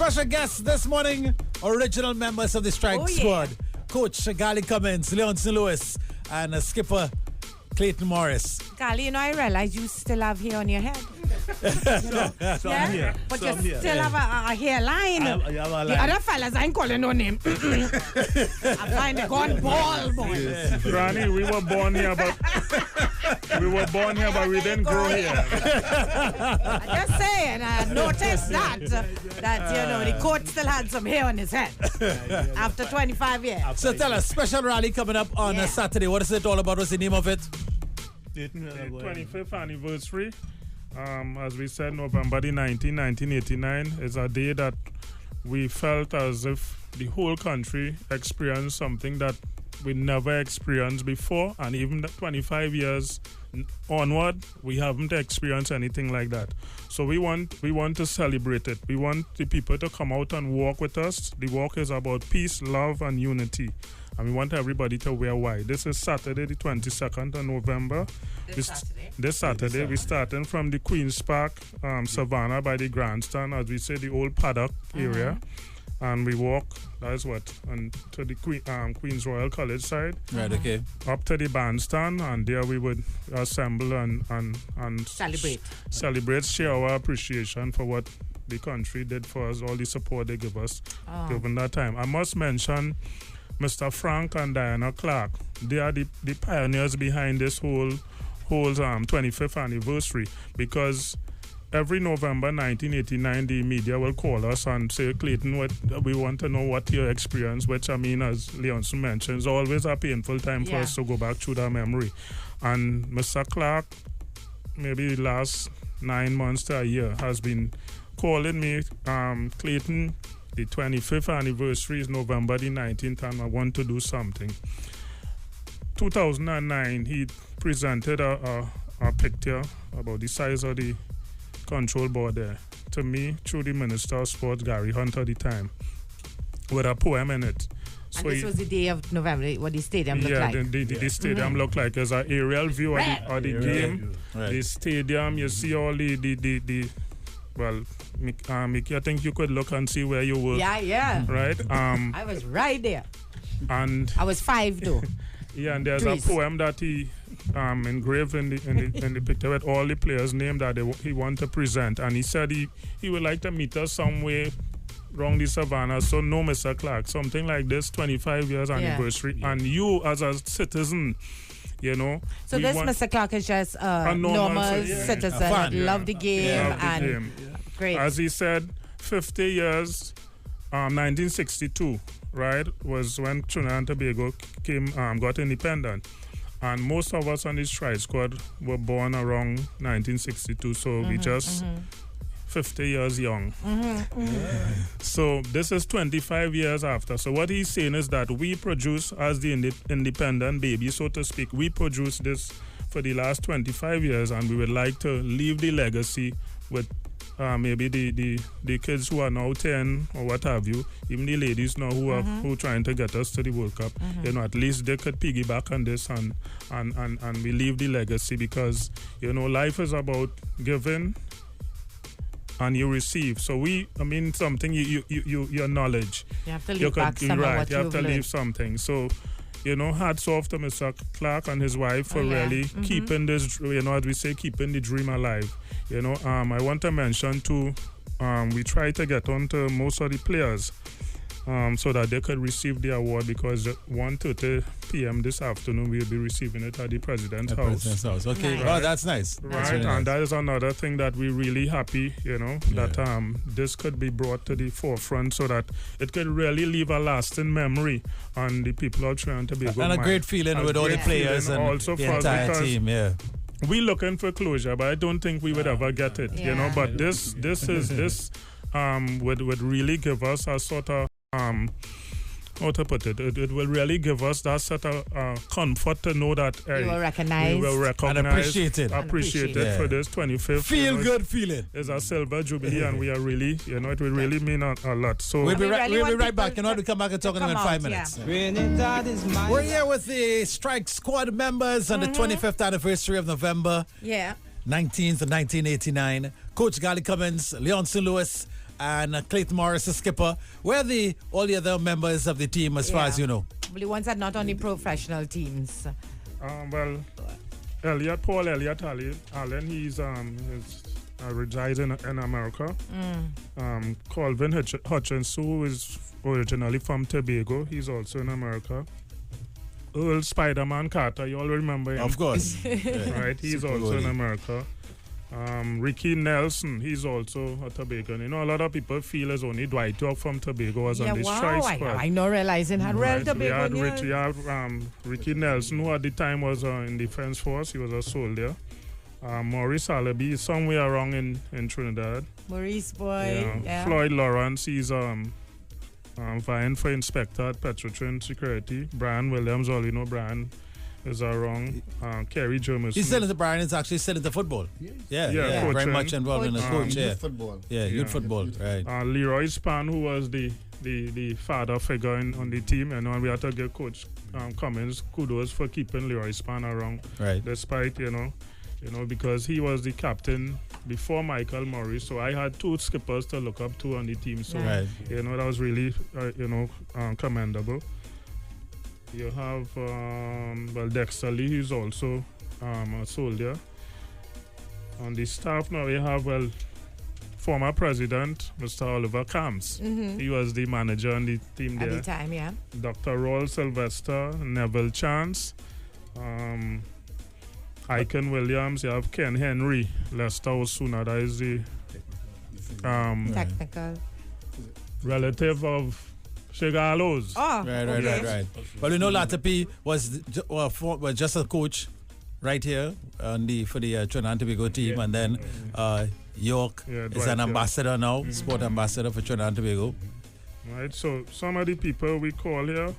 Special guests this morning, original members of the Strike Squad. Coach Gali Cummins, Leon St. Louis, and skipper Clayton Morris. Gali, I realize you still have hair on your head. Here. But you still have a hairline. The other fellas, I ain't calling no name. I find a gun ball, boy. Yes. Granny, we were born here, but we didn't grow here. I'm just saying, I noticed that the coach still had some hair on his head after 25 years. So tell us, special rally coming up on Saturday. What is it all about? What's the name of it? The 25th anniversary. As we said, November the 19th, 1989 is a day that we felt as if the whole country experienced something that we never experienced before, and even 25 years onward, we haven't experienced anything like that. So we want to celebrate it. We want the people to come out and walk with us. The walk is about peace, love, and unity. And we want everybody to wear white. This is Saturday, the 22nd of November. This Saturday, we're starting from the Queen's Park, Savannah by the grandstand, as we say, the old paddock area. And we walk, that's what, and to the Queen's Royal College side. Right, okay. Up to the bandstand, and there we would assemble and celebrate, share our appreciation for what the country did for us, all the support they give us given that time. I must mention Mr. Frank and Diana Clark. They are the pioneers behind this whole 25th anniversary, because every November 1989, the media will call us and say, Clayton, we want to know what your experience, which, I mean, as Leonson mentioned, is always a painful time for us to go back through that memory. And Mr. Clark, maybe the last 9 months to a year, has been calling me, Clayton, the 25th anniversary is November the 19th, and I want to do something. 2009, he presented a picture about the size of the control board there to me through the Minister of Sports, Gary Hunt, at the time, with a poem in it. So and this was the day of November, what the stadium looked like. The stadium looked like as an aerial view of the game. Right. The stadium, you see all well, Mickey, I think you could look and see where you were. Yeah. Right? I was right there. And I was 5 though. Yeah, and there's a poem that he engraved in the picture with all the players' names that he want to present. And he said he would like to meet us somewhere around the Savannah. So no, Mr. Clark, something like this, 25 years anniversary. And you as a citizen, you know. So this Mr. Clark is just a normal citizen, love the game great. As he said, 50 years, 1962, right, was when Trinidad and Tobago got independent. And most of us on this Strike Squad were born around 1962, so we just 50 years young. So this is 25 years after. So what he's saying is that we produce, as the independent baby, so to speak, we produce this for the last 25 years, and we would like to leave the legacy with maybe the kids who are now 10 or what have you, even the ladies now who are trying to get us to the World Cup. You know, at least they could piggyback on this and we leave the legacy, because, you know, life is about giving and you receive. So something your knowledge. You have to leave back some of what you have to learned. leave something. So, you know, hats off to Mr. Clark and his wife for really keeping this, you know, as we say, keeping the dream alive. You know, I want to mention too, we try to get on to most of the players so that they could receive the award, because at 1:30 p.m. this afternoon we'll be receiving it at the President's House. Okay, nice. Oh, that's nice. Right, that's really and nice. that is another thing that we're really happy, you know, that this could be brought to the forefront so that it could really leave a lasting memory on the people of Trinidad and Tobago. And a great feeling with all the players and also the entire team, we're looking for closure, but I don't think we would ever get it, you know. But this would really give us a sort of how to put it? It will really give us that sort of comfort to know that we will recognize and appreciate it for this 25th. Feel good feeling. It's a silver jubilee, and we are really, you know, it will really mean a lot. So we'll be right back. You know, to come back and talk in 5 minutes. We're here with the Strike Squad members on the 25th anniversary of November 19th, 1989. Coach Gali Cummins, Leon St. Louis, and Clayton Morris, the skipper. Where are all the other members of the team, as far as you know? Well, the ones that are not on the professional teams. Well, Paul Elliott Allen, he's resides in America. Colvin Hutchins, who is originally from Tobago, he's also in America. Earl Spider-Man Carter, you all remember him? Of course. Right, he's also in America. Ricky Nelson, he's also a Tobagan. You know, a lot of people feel as only Dwight York from Tobago was on this strike squad. I know, realizing had real Tobago. We had Ricky Nelson, who at the time was in Defense Force. He was a soldier. Maurice Alabi is somewhere around in Trinidad. Maurice boy. Yeah. Floyd Lawrence, he's vying for inspector at Petrotrin Security. Brian Williams, all you know, Brian is around. Kerry Jermison. He's still into Brian is actually still into football. Yeah, very much involved in the coach. Youth football. Youth football, right. Leroy Span, who was the father figure on the team, and we had to give Coach Cummins kudos for keeping Leroy Span around, right? Despite because he was the captain before Michael Morris, so I had two skippers to look up to on the team. So right. That was really commendable. You have Dexter Lee, who's also a soldier. On the staff now, we have former president Mr. Oliver Camps. He was the manager on the team there. At the time, yeah. Dr. Roll Sylvester, Neville Chance, Icon Williams. You have Ken Henry, Lester Osuna. That is the technical relative of Shigalos. Oh, right. Well, we know Latapi was just a coach right here for the Trinidad and Tobago team, and then York is an ambassador now, sport ambassador for Trinidad and Tobago. Right, so some of the people we call here,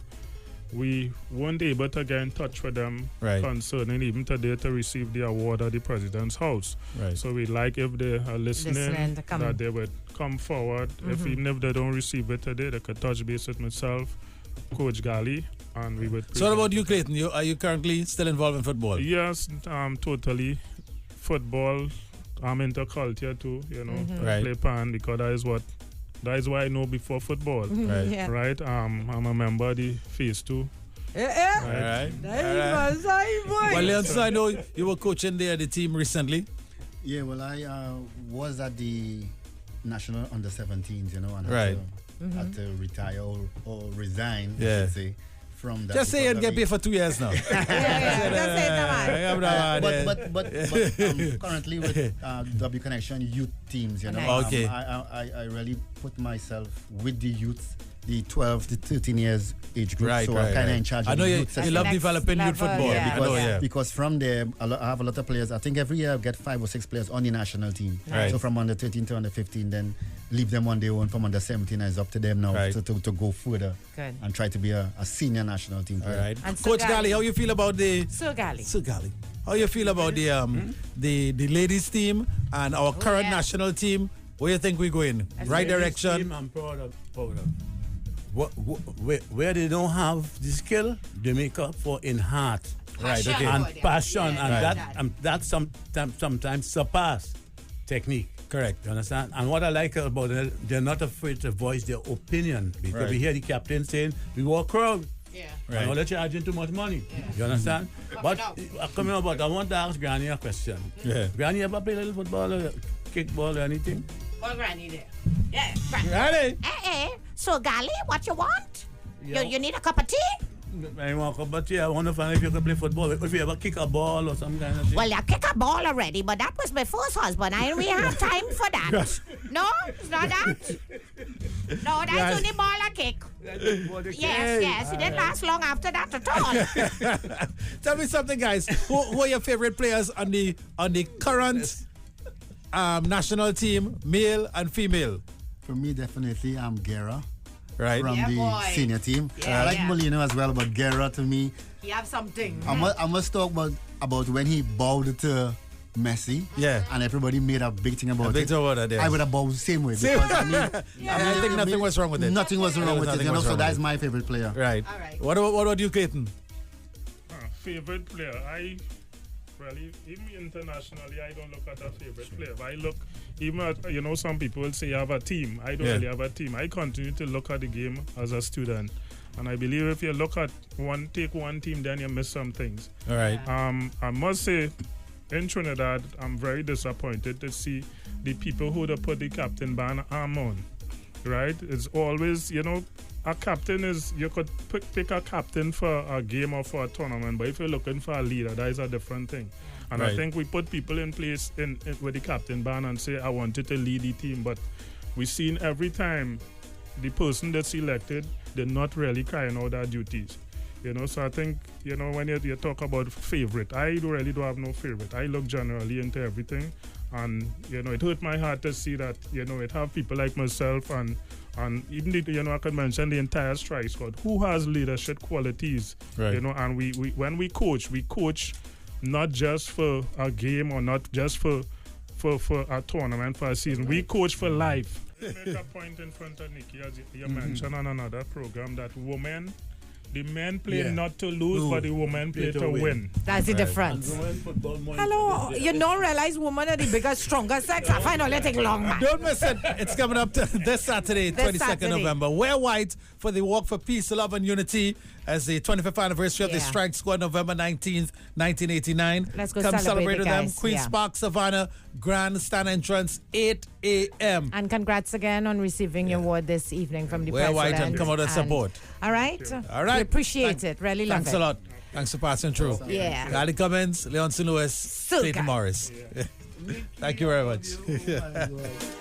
we weren't able to get in touch with them concerning even today to receive the award at the President's House. Right. So we'd like, if they are listening that they would come forward. Even if they don't receive it today, they could touch base with myself, Coach Gali, and we would. So what about you, Clayton? Are you currently still involved in football? Yes, totally. Football, I'm into culture too, play pan, because that is what I know before football. Right? I'm a member of the Phase 2. Right. Well, Leon, I know you were coaching the team recently. Yeah, well, I was at the National Under-17s, and had to retire or resign, I should say, from that. Just say and get paid for 2 years now. Just say it, But currently with W Connection youth teams, Okay. I really put myself with the youth, the 12 to 13 years age group. I'm kind of in charge of the youth. I know you love developing youth football. Because from there, I have a lot of players. I think every year I get 5 or 6 players on the national team. Right. So from under 13 to under 15, then leave them on their own. From under 17, it's up to them now to go further and try to be a senior national team player. All right. And Coach Gali, how you feel about the Sir Gali? How you feel about the ladies team and our current national team? Where you think we're going? Right direction? Team, I'm proud of. Where they don't have the skill, they make up for in heart. Passion. And passion, and that sometimes surpass technique. Correct. You understand? And what I like about it, they're not afraid to voice their opinion, because we hear the captain saying, we walk crowd. And all they're charging too much money. You understand? But I want to ask Granny a question. Granny ever play a little football or kickball or anything? Well, Granny there. Yeah, Granny. So, Gali, what you want? You need a cup of tea? I want a cup of tea. I want to find if you can play football. If you ever kick a ball or some kind of thing. Well, you kick a ball already, but that was my first husband. I didn't really have time for that. No, it's not that. No, that's only ball I kick. Yes. It didn't last long after that at all. Tell me something, guys. Who are your favorite players on the current national team, male and female? For me, definitely, I'm Guerra. Right. From the senior team. I like Molino as well, but Guerra, to me, he have something. I must talk about when he bowed to Messi. Yeah. And everybody made a big thing about it. I would have bowed the same way. Because, I think nothing was wrong with it. Nothing was wrong with it. So that's my favorite player. Right. All right. What about you, Clayton? Favorite player? really, even internationally, I don't look at a favorite player. I look, even at, some people will say you have a team. I don't really have a team. I continue to look at the game as a student. And I believe if you look at take one team, then you miss some things. All right. I must say, in Trinidad, I'm very disappointed to see the people who put the captain ban on. Right? It's always, a captain is, you could pick a captain for a game or for a tournament, but if you're looking for a leader, that is a different thing. And I think we put people in place with the captain ban and say, I wanted to lead the team, but we've seen every time the person that's elected, they're not really carrying out their duties. So I think, when you talk about favorite, I really don't have no favorite. I look generally into everything. And, it hurt my heart to see that, it have people like myself and even, I could mention the entire strike squad who has leadership qualities, and we when we coach not just for a game or not just for a tournament, for a season. We coach for life. Make a point in front of Nikki, as you mentioned on another program, that the men play not to lose, but the women play to win. That's the difference. Hello, you don't realize women are the biggest, strongest sex. I find all take long, man. Don't miss it. It's coming up this Saturday, 22nd November. Wear white for the Walk for Peace, Love and Unity as the 25th anniversary of the Strike Squad, November 19th, 1989. Let's go Come celebrate with them. Queen's Park, Savannah, Grandstand entrance, 8 a.m. And congrats again on receiving your award this evening from the Wear president. white and come out and support. All right. We appreciate it. Really love it. Thanks a lot. Thanks for passing through. Yeah. Gally Cummins, Leon St. Louis, Clayton Morris. Thank you very much.